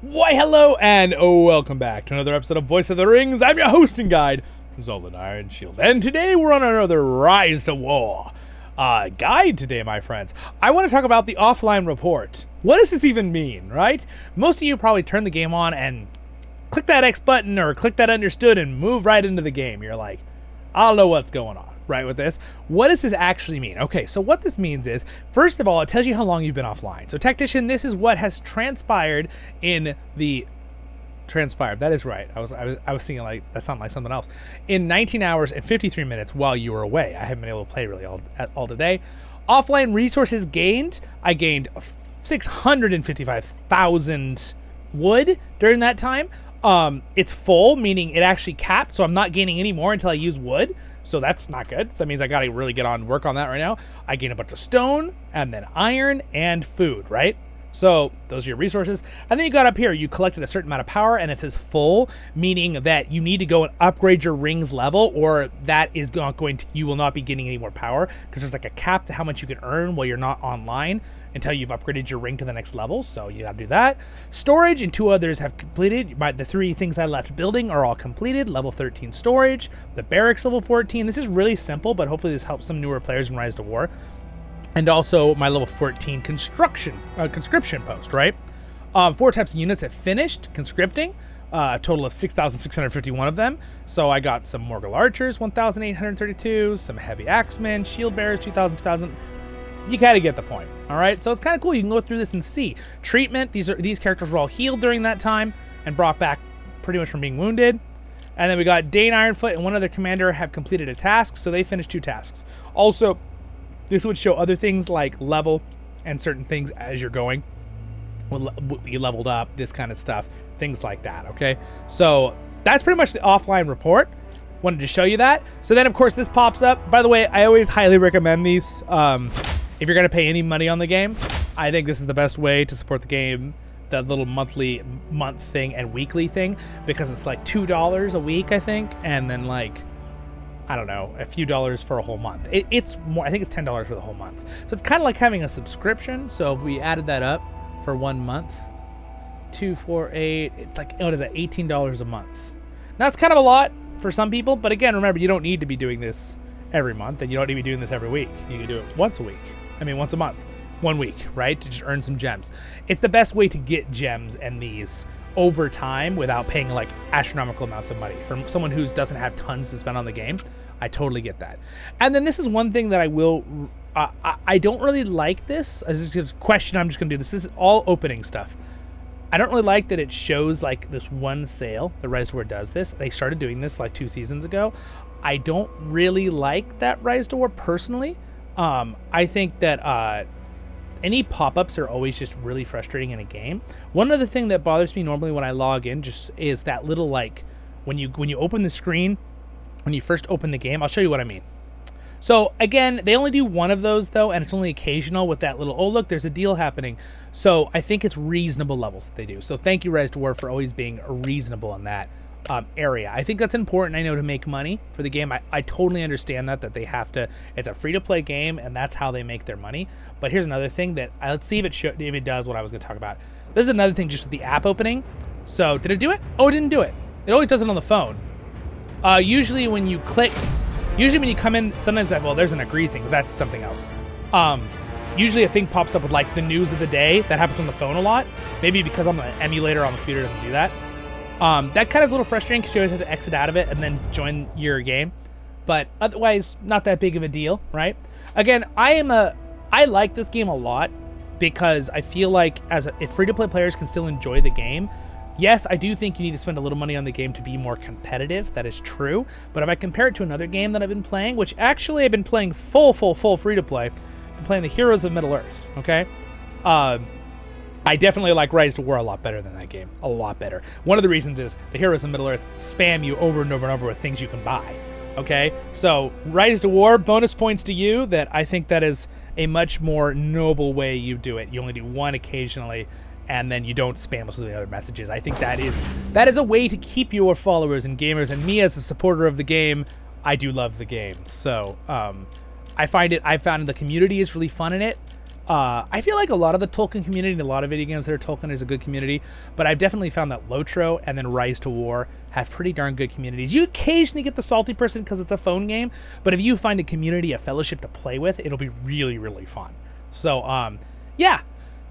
Why, hello, and welcome back to another episode of Voice of the Rings. I'm your host and guide, Zollin Ironshield, and today we're on another RiseToWar guide today, my friends. I want to talk about the offline report. What does this even mean, right? Most of you probably turn the game on and click that X button or click that understood and move right into the game. You're like, I don't know what's going on, right, with this. What does this actually mean? Okay, so what this means is, first of all, it tells you how long you've been offline. So Tactician, this is what has transpired in the... That is right. I was thinking like, that sounded like something else. In 19 hours and 53 minutes while you were away. I haven't been able to play really all today. Offline resources gained. I gained 655,000 wood during that time. It's full, meaning it actually capped, so I'm not gaining any more until I use wood. So that's not good. So that means I got to really get on work on that right now. I gained a bunch of stone and then iron and food, right? So those are your resources. And then you got up here, you collected a certain amount of power and it says full, meaning that you need to go and upgrade your rings level, or that is not going to, you will not be getting any more power, because there's like a cap to how much you can earn while you're not online until you've upgraded your ring to the next level. So you gotta do that. Storage and 2 others have completed, but the 3 things I left building are all completed. Level 13 storage, the barracks level 14. This is really simple, but hopefully this helps some newer players in RiseToWar. And also my level 14 conscription post, right? 4 types of units have finished conscripting, a total of 6,651 of them. So I got some Morgul archers, 1,832, some heavy axemen, shield bearers, 2,000. You kind of get the point, all right? So it's kind of cool. You can go through this and see. Treatment, these characters were all healed during that time and brought back pretty much from being wounded. And then we got Dane Ironfoot and one other commander have completed a task, so they finished 2 tasks. Also, this would show other things like level and certain things as you're going. You leveled up, this kind of stuff, things like that, okay? So that's pretty much the offline report. Wanted to show you that. So then, of course, this pops up. By the way, I always highly recommend these. If you're going to pay any money on the game, I think this is the best way to support the game. The little month thing and weekly thing, because it's like $2 a week, I think, and then like, I don't know, a few dollars for a whole month. It's more, I think it's $10 for the whole month. So it's kind of like having a subscription. So if we added that up for 1 month, 2, 4, 8, it's like, what is that, $18 a month. Now it's kind of a lot for some people, but again, remember, you don't need to be doing this every month, and you don't need to be doing this every week. You can do it once a month, 1 week, right? To just earn some gems. It's the best way to get gems and these over time without paying like astronomical amounts of money. From someone who doesn't have tons to spend on the game, I totally get that. And then this is one thing that I will, I don't really like this. This is a question, I'm just gonna do this. This is all opening stuff. I don't really like that it shows like this one sale. The RiseToWar does this. They started doing this like 2 seasons ago. I don't really like that RiseToWar personally. I think that any pop-ups are always just really frustrating in a game. One other thing that bothers me normally when I log in just is that little like when you open the screen, when you first open the game. I'll show you what I mean. So again, they only do 1 of those though, and it's only occasional with that little, oh look, there's a deal happening. So I think it's reasonable levels that they do. So thank you, RiseToWar, for always being reasonable in that area. I think that's important, I know, to make money for the game. I totally understand that they have to, it's a free-to-play game, and that's how they make their money. But here's another thing that, let's see if it does what I was going to talk about. This is another thing just with the app opening. So did it do it? Oh, it didn't do it. It always does it on the phone. Usually when you click, when you come in, sometimes that, well, there's an agree thing, but that's something else. Usually a thing pops up with like the news of the day. That happens on the phone a lot. Maybe because I'm an emulator on the computer doesn't do that. That kind of a little frustrating because you always have to exit out of it and then join your game. But otherwise, not that big of a deal, right? Again, I like this game a lot because I feel like if free-to-play players can still enjoy the game, yes, I do think you need to spend a little money on the game to be more competitive. That is true. But if I compare it to another game that I've been playing, which actually I've been playing full free-to-play, I've been playing the Heroes of Middle-earth, okay? I definitely like RiseToWar a lot better than that game. A lot better. One of the reasons is the Heroes of Middle-earth spam you over and over and over with things you can buy. Okay? So, RiseToWar, bonus points to you that I think that is a much more noble way you do it. You only do 1 occasionally, and then you don't spam us with the other messages. I think that is a way to keep your followers and gamers, and me as a supporter of the game, I do love the game. So, I found the community is really fun in it. I feel like a lot of the Tolkien community, and a lot of video games that are Tolkien, is a good community, but I've definitely found that Lotro and then Rise to War have pretty darn good communities. You occasionally get the salty person because it's a phone game, but if you find a community, a fellowship to play with, it'll be really, really fun. So, yeah.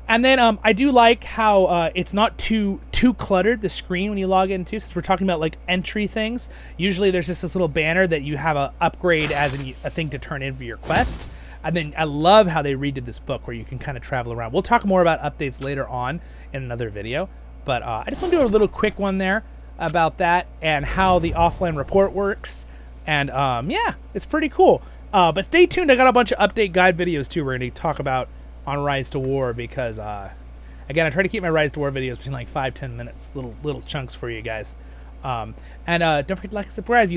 And then I do like how it's not too cluttered, the screen, when you log into, since we're talking about like entry things. Usually there's just this little banner that you have a upgrade as a thing to turn in for your quest. And then I love how they redid this book where you can kind of travel around. We'll talk more about updates later on in another video. But I just want to do a little quick one there about that and how the offline report works. And yeah, it's pretty cool. But stay tuned. I got a bunch of update guide videos too we're going to talk about on Rise-to-War because, again, I try to keep my Rise-to-War videos between like 5-10 minutes, little chunks for you guys. And don't forget to like and subscribe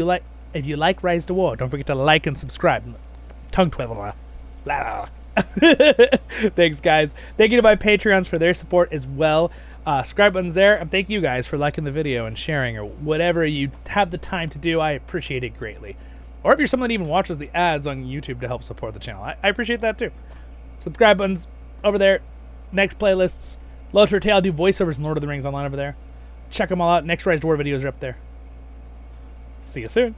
if you like Rise-to-War. Don't forget to like and subscribe. Tongue twiddler. Thanks, guys. Thank you to my Patreons for their support as well. Subscribe button's there, and thank you guys for liking the video and sharing or whatever you have the time to do. I appreciate it greatly. Or if you're someone that even watches the ads on YouTube to help support the channel, I appreciate that too. Subscribe buttons over there. Next playlists. Lotro Tale, I do voiceovers in Lord of the Rings online over there. Check them all out. Next Rise to War videos are up there. See you soon.